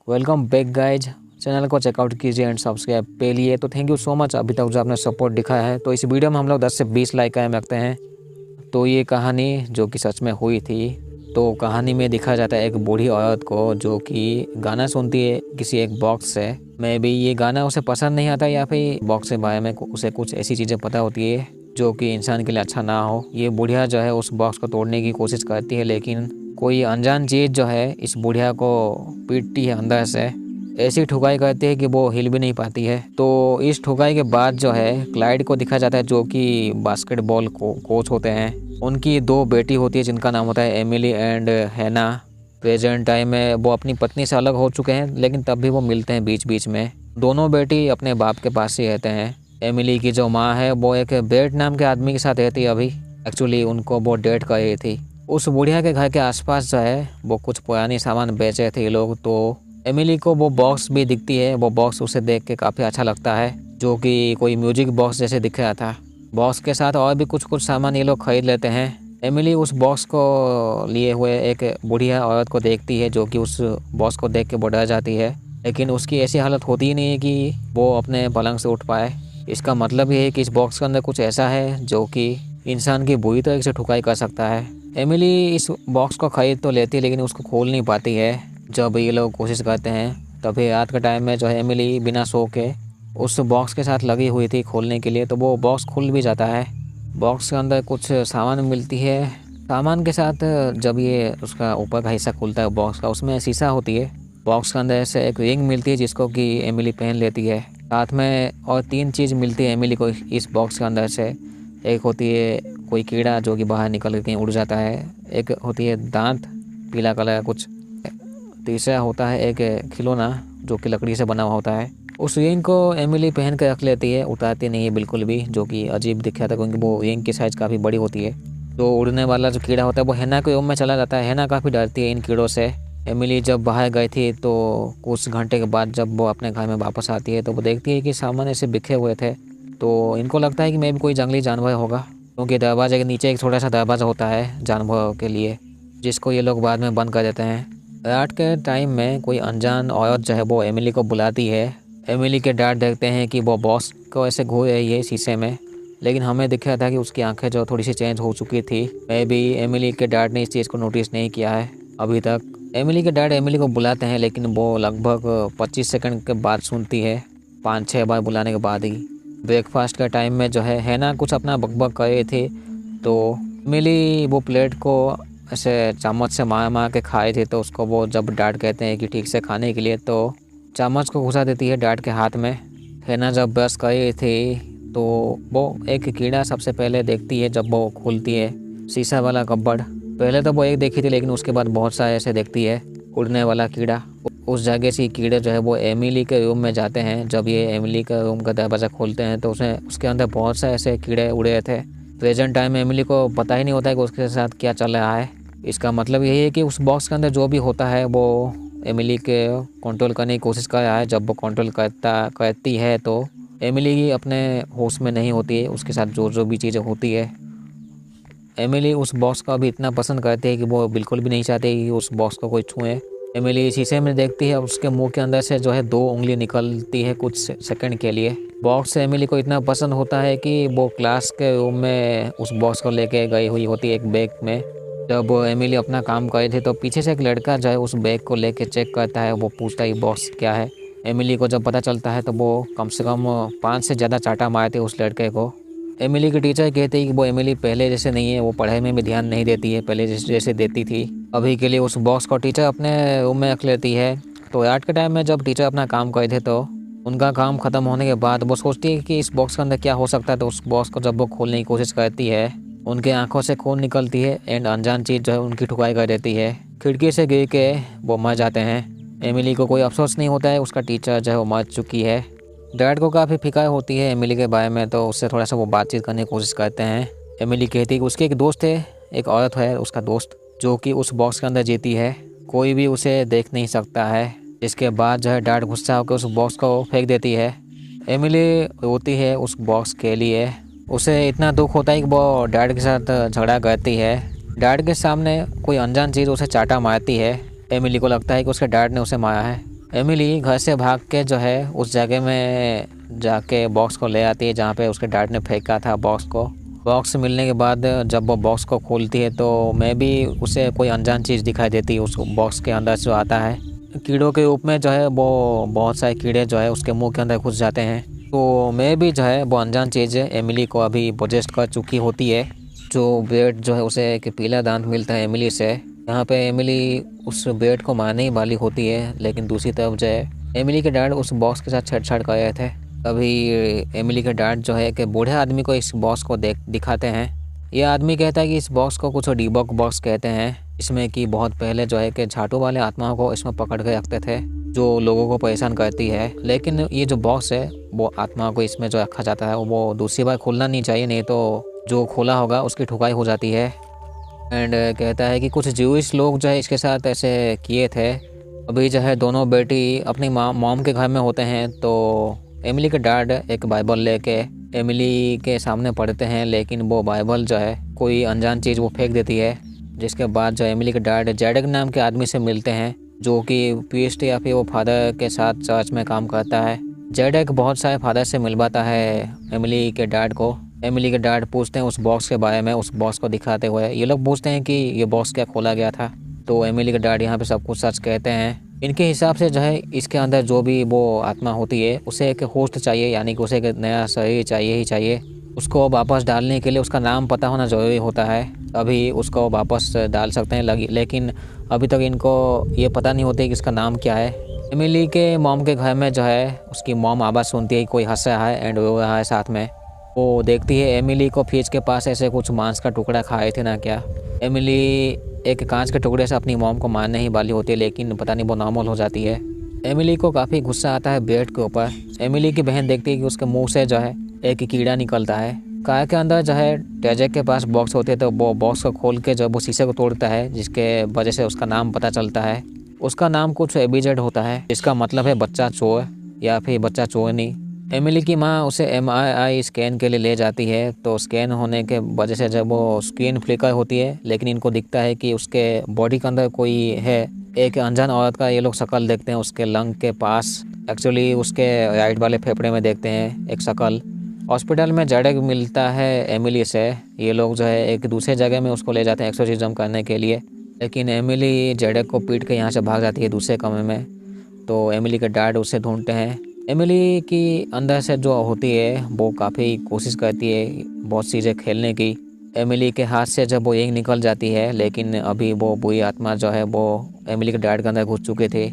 Welcome back guys. Channel को checkout कीजिए and subscribe पे लिए तो थैंक यू सो मच अभी तक जो आपने सपोर्ट दिखाया है। तो इस वीडियो में हम लोग 10 से 20 लाइक कायम रखते हैं। तो ये कहानी जो कि सच में हुई थी। तो कहानी में दिखाया जाता है एक बूढ़ी औरत को जो कि गाना सुनती है किसी एक बॉक्स से। मे बी ये गाना उसे पसंद नहीं आता या फिर बॉक्स के बारे में उसे कुछ ऐसी चीज़ें पता होती है जो कि इंसान के लिए अच्छा ना हो। ये बुढ़िया जो है उस बॉक्स को तोड़ने की कोशिश करती है, लेकिन कोई अनजान चीज़ जो है इस बुढ़िया को पीटती है अंदर से। ऐसी ठुकाई करती है कि वो हिल भी नहीं पाती है। तो इस ठुकाई के बाद जो है क्लाइड को दिखा जाता है जो कि बास्केटबॉल कोच होते हैं। उनकी 2 बेटी होती है जिनका नाम होता है एमिली एंड हैना। प्रेजेंट टाइम में वो अपनी पत्नी से अलग हो चुके हैं, लेकिन तब भी वो मिलते हैं बीच बीच में। दोनों बेटी अपने बाप के पास ही रहते हैं। एमिली की जो माँ है वो एक बेट नाम के आदमी के साथ रहती है। अभी एक्चुअली उनको वो डेट कर रही थी। उस बुढ़िया के घर के आसपास जो है वो कुछ पुरानी सामान बेच रहे थे ये लोग। तो एमिली को वो बॉक्स भी दिखती है। वो बॉक्स उसे देख के काफ़ी अच्छा लगता है, जो कि कोई म्यूजिक बॉक्स जैसे दिख रहा था। बॉक्स के साथ और भी कुछ सामान ये लोग खरीद लेते हैं। एमिली उस बॉक्स को लिए हुए एक बुढ़िया औरत को देखती है जो कि उस बॉक्स को देख के वो डर जाती है, लेकिन उसकी ऐसी हालत होती ही नहीं है कि वो अपने पलंग से उठ पाए। इसका मतलब ये है कि इस बॉक्स के अंदर कुछ ऐसा है जो कि इंसान की बुरी तरह से ठुकाई कर सकता है। एमिली इस बॉक्स को खरीद तो लेती है, लेकिन उसको खोल नहीं पाती है। जब ये लोग कोशिश करते हैं तभी रात के टाइम में जो है एमिली बिना सो के उस बॉक्स के साथ लगी हुई थी खोलने के लिए। तो वो बॉक्स खुल भी जाता है। बॉक्स के अंदर कुछ सामान मिलती है। सामान के साथ जब ये उसका ऊपर का हिस्सा खुलता है बॉक्स का, उसमें शीशा होती है। बॉक्स के अंदर से एक रिंग मिलती है जिसको कि एमिली पहन लेती है। साथ में और 3 चीज़ मिलती है एमिली को इस बॉक्स के अंदर से। एक होती है कोई कीड़ा जो कि बाहर निकल के कहीं उड़ जाता है। एक होती है दांत पीला कलर का कुछ। तीसरा होता है एक खिलौना जो कि लकड़ी से बना हुआ होता है। उस रिंग को एमिली पहन के रख लेती है, उतारती नहीं है बिल्कुल भी, जो कि अजीब दिख रहा था क्योंकि वो रिंग की साइज़ काफ़ी बड़ी होती है। तो उड़ने वाला जो कीड़ा होता है वो हैना के रूम में चला जाता है। हैना काफ़ी डरती है इन कीड़ों से। एमिली जब बाहर गई थी तो कुछ घंटे के बाद जब वो अपने घर में वापस आती है तो वो देखती है कि सामान ऐसे बिखरे हुए थे। तो इनको लगता है कि मैं भी कोई जंगली जानवर होगा, क्योंकि दरवाजे के नीचे एक छोटा सा दरवाज़ा होता है जानवरों के लिए, जिसको ये लोग बाद में बंद कर देते हैं। रात के टाइम में कोई अनजान औरत जो है वो एमिली को बुलाती है। एमिली के डैड देखते हैं कि वो बॉस को ऐसे घूर रही है शीशे में, लेकिन हमें दिख रहा था कि उसकी आंखें जो थोड़ी सी चेंज हो चुकी थी। मे बी एमिली के डैड ने इस चीज़ को नोटिस नहीं किया है अभी तक। एमिली के डैड एमिली को बुलाते हैं, लेकिन वो लगभग 25 सेकंड के बाद सुनती है, 5-6 बार बुलाने के बाद ही। ब्रेकफास्ट का टाइम में जो है ना कुछ अपना बकबक कर रही थी। तो एमिली वो प्लेट को ऐसे चम्मच से मार मार के खाए थे। तो उसको वो जब डैड कहते हैं कि ठीक से खाने के लिए, तो चम्मच को घुसा देती है डैड के हाथ में। हैना जब ब्रश कर रही थी तो वो एक कीड़ा सबसे पहले देखती है जब वो खुलती है शीशा वाला कपबोर्ड। पहले तो वो एक देखी थी, लेकिन उसके बाद बहुत सारे ऐसे देखती है उड़ने वाला कीड़ा। उस जगह से कीड़े जो है वो एमिली के रूम में जाते हैं। जब ये एमिली का रूम का दरवाज़ा खोलते हैं तो उसके अंदर बहुत सारे ऐसे कीड़े उड़े थे। प्रेजेंट टाइम में एमिली को पता ही नहीं होता है कि उसके साथ क्या चल रहा है। इसका मतलब यही है कि उस बॉक्स के अंदर जो भी होता है वो एमिली के कंट्रोल करने की कोशिश कर रहा है। जब वो कंट्रोल करती है तो एमिली अपने होश में नहीं होती है। उसके साथ जो भी चीज़ें होती है, एमिली उस बॉक्स को अभी इतना पसंद करती है कि वो बिल्कुल भी नहीं चाहती कि उस बॉक्स को कोई छुए। एमिली शीशे में देखती है, उसके मुंह के अंदर से जो है 2 उंगली निकलती है कुछ सेकंड के लिए। बॉक्स से एमिली को इतना पसंद होता है कि वो क्लास के रूम में उस बॉक्स को लेके गई हुई होती है एक बैग में। जब एमिली अपना काम कर रही थी तो पीछे से एक लड़का जो है उस बैग को लेके चेक करता है। वो पूछता है बॉक्स क्या है। एमिली को जब पता चलता है तो वो कम से कम 5 से ज़्यादा चाटा मारते उस लड़के को। एमिली की टीचर कहती है कि वो एमिली पहले जैसे नहीं है, वो पढ़ाई में भी ध्यान नहीं देती है पहले जैसे देती थी। अभी के लिए उस बॉक्स को टीचर अपने रूम में रख लेती है। तो रात के टाइम में जब टीचर अपना काम कर रहे थे तो उनका काम ख़त्म होने के बाद वो सोचती है कि इस बॉक्स के अंदर क्या हो सकता है। तो उस बॉक्स को जब वो खोलने की कोशिश करती है, उनके आंखों से खून निकलती है एंड अनजान चीज़ जो है उनकी ठुकाई कर देती है। खिड़की से गिर के वो मर जाते हैं। एमिली को कोई अफसोस नहीं होता है, उसका टीचर जो है वो मर चुकी है। डैड को काफ़ी फिक्र होती है एमिली के बारे में, तो उससे थोड़ा सा वो बातचीत करने की कोशिश करते हैं। एमिली कहती है कि उसके एक दोस्त है, एक औरत है उसका दोस्त, जो कि उस बॉक्स के अंदर जीती है। कोई भी उसे देख नहीं सकता है। इसके बाद जो है डैड गुस्सा होकर उस बॉक्स को फेंक देती है। एमिली रोती है उस बॉक्स के लिए। उसे इतना दुख होता है कि वो डैड के साथ झगड़ा करती है। डैड के सामने कोई अनजान चीज़ उसे चाटा मारती है। एमिली को लगता है कि उसके डैड ने उसे मारा है। एमिली घर से भाग के जो है उस जगह में जाके बॉक्स को ले आती है जहाँ पे उसके डैड ने फेंका था बॉक्स को। बॉक्स मिलने के बाद जब वो बॉक्स को खोलती है तो मैं भी उसे कोई अनजान चीज़ दिखाई देती है उस बॉक्स के अंदर जो आता है। कीड़ों के रूप में जो है वो बहुत सारे कीड़े जो है उसके मुंह के अंदर घुस जाते हैं। तो मैं भी जो है वो अनजान चीज़ एमिली को अभी पोजेस्ट कर चुकी होती है। जो ब्रेड जो है उसे एक पीला दांत मिलता है एमिली से। यहाँ पे एमिली उस ब्रेड को मारने ही वाली होती है, लेकिन दूसरी तरफ जो है एमिली के डैड उस बॉक्स के साथ छेड़छाड़ कर रहे थे। तभी एमिली के डैड जो है कि बूढ़े आदमी को इस बॉक्स को दिखाते हैं। ये आदमी कहता है कि इस बॉक्स को कुछ डीबग बॉक्स कहते हैं, इसमें कि बहुत पहले जो है कि झाटू वाले आत्माओं को इसमें पकड़ के रखते थे जो लोगों को परेशान करती है। लेकिन ये जो बॉक्स है वो आत्माओं को इसमें जो रखा जाता है वो दूसरी बार खोलना नहीं चाहिए, नहीं तो जो खोला होगा उसकी ठुकाई हो जाती है। एंड कहता है कि कुछ ज्यूइश लोग जो है इसके साथ ऐसे किए थे। अभी जो है दोनों बेटी अपनी मॉम के घर में होते हैं तो एमिली के डैड एक बाइबल लेके एमिली के सामने पढ़ते हैं, लेकिन वो बाइबल जो है कोई अनजान चीज़ वो फेंक देती है। जिसके बाद जो एमिली के डैड जेडक नाम के आदमी से मिलते हैं जो कि प्रीस्ट या फिर वो फादर के साथ चर्च में काम करता है। जेडक बहुत सारे फादर से मिलवाता है एमिली के डैड को। एमिली के डैड पूछते हैं उस बॉक्स के बारे में, उस बॉक्स को दिखाते हुए ये लोग पूछते हैं कि ये बॉक्स क्या खोला गया था। तो एमिली के डैड यहाँ पे सब कुछ सच कहते हैं। इनके हिसाब से जो है इसके अंदर जो भी वो आत्मा होती है उसे एक होस्ट चाहिए, यानी कि उसे एक नया शरीर चाहिए ही चाहिए। उसको वापस डालने के लिए उसका नाम पता होना ज़रूरी होता है, तभी उसको वापस डाल सकते हैं। लेकिन अभी तक इनको ये पता नहीं होती कि इसका नाम क्या है। एमिली के मॉम के घर में जो है उसकी मॉम आवाज़ सुनती है कोई हंस रहा है एंड रो रहा है साथ में। वो देखती है एमिली को फ्रिज के पास ऐसे कुछ मांस का टुकड़ा खाए थे ना क्या। एमिली एक कांच के टुकड़े से अपनी मॉम को मारने ही वाली होती है, लेकिन पता नहीं वो नॉर्मल हो जाती है। एमिली को काफ़ी गुस्सा आता है ब्रेड के ऊपर। एमिली की बहन देखती है कि उसके मुंह से जो है एक कीड़ा निकलता है। कार के अंदर जो है टेजेक के पास बॉक्स होते हैं तो वो बॉक्स को खोल के जब वो शीशे को तोड़ता है, जिसके वजह से उसका नाम पता चलता है। उसका नाम कुछ एबीजेड होता है, जिसका मतलब है बच्चा चोर या फिर बच्चा चोरनी। एमिली की माँ उसे MRI स्कैन के लिए ले जाती है, तो स्कैन होने के वजह से जब वो स्क्रीन फ्लिकर होती है, लेकिन इनको दिखता है कि उसके बॉडी के अंदर कोई है। एक अनजान औरत का ये लोग शक्ल देखते हैं उसके लंग के पास, एक्चुअली उसके राइट वाले फेफड़े में देखते हैं एक शक्ल। हॉस्पिटल में जेडक मिलता है एमिली से। ये लोग जो है एक दूसरे जगह में उसको ले जाते हैं एक्सोर्सिज्म करने के लिए, लेकिन एमिली जेडक को पीट के यहाँ से भाग जाती है दूसरे कमरे में। तो एमिली के डैड उसे ढूंढते हैं। एमिली की अंदर से जो होती है वो काफ़ी कोशिश करती है बहुत चीज़ें खेलने की। एमिली के हाथ से जब वो एक निकल जाती है, लेकिन अभी वो बुरी आत्मा जो है वो एमिली के डैड के अंदर घुस चुके थे।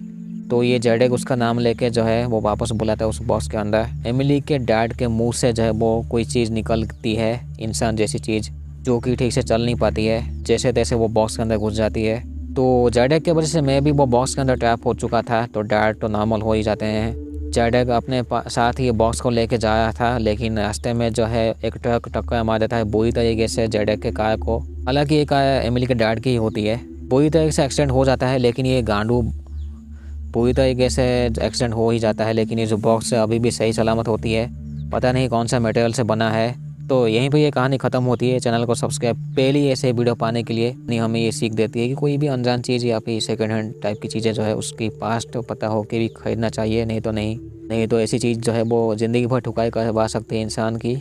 तो ये जेडक उसका नाम लेके जो है वो वापस बुलाता है उस बॉक्स के अंदर। एमिली के डैड के मुंह से जो है वो कोई चीज़ निकलती है, इंसान जैसी चीज़, जो कि ठीक से चल नहीं पाती है। जैसे तैसे वो बॉक्स के अंदर घुस जाती है। तो जेडक की वजह से मैं भी वो बॉक्स के अंदर ट्रैप हो चुका था, तो डैड तो नॉर्मल हो ही जाते हैं। जेडक अपने साथ ही बॉक्स को लेके जा रहा था, लेकिन रास्ते में जो है एक ट्रक टक्कर मार देता है बुरी तरीके से जेडक के कार को। हालांकि ये कार एमिली के डैड की ही होती है। बुरी तरीके से एक्सीडेंट हो जाता है, लेकिन ये गांडू पूरी तरीके से एक्सीडेंट हो ही जाता है, लेकिन ये जो बॉक्स है अभी भी सही सलामत होती है। पता नहीं कौन सा मटेरियल से बना है। तो यहीं पे ये कहानी ख़त्म होती है। चैनल को सब्सक्राइब पहले ऐसे वीडियो पाने के लिए नहीं, हमें ये सीख देती है कि कोई भी अनजान चीज़ या फिर सेकंड हैंड टाइप की चीज़ें जो है उसकी पास्ट पता हो के भी खरीदना चाहिए, नहीं तो ऐसी चीज़ जो है वो ज़िंदगी भर ठुकाई करवा सकती है इंसान की।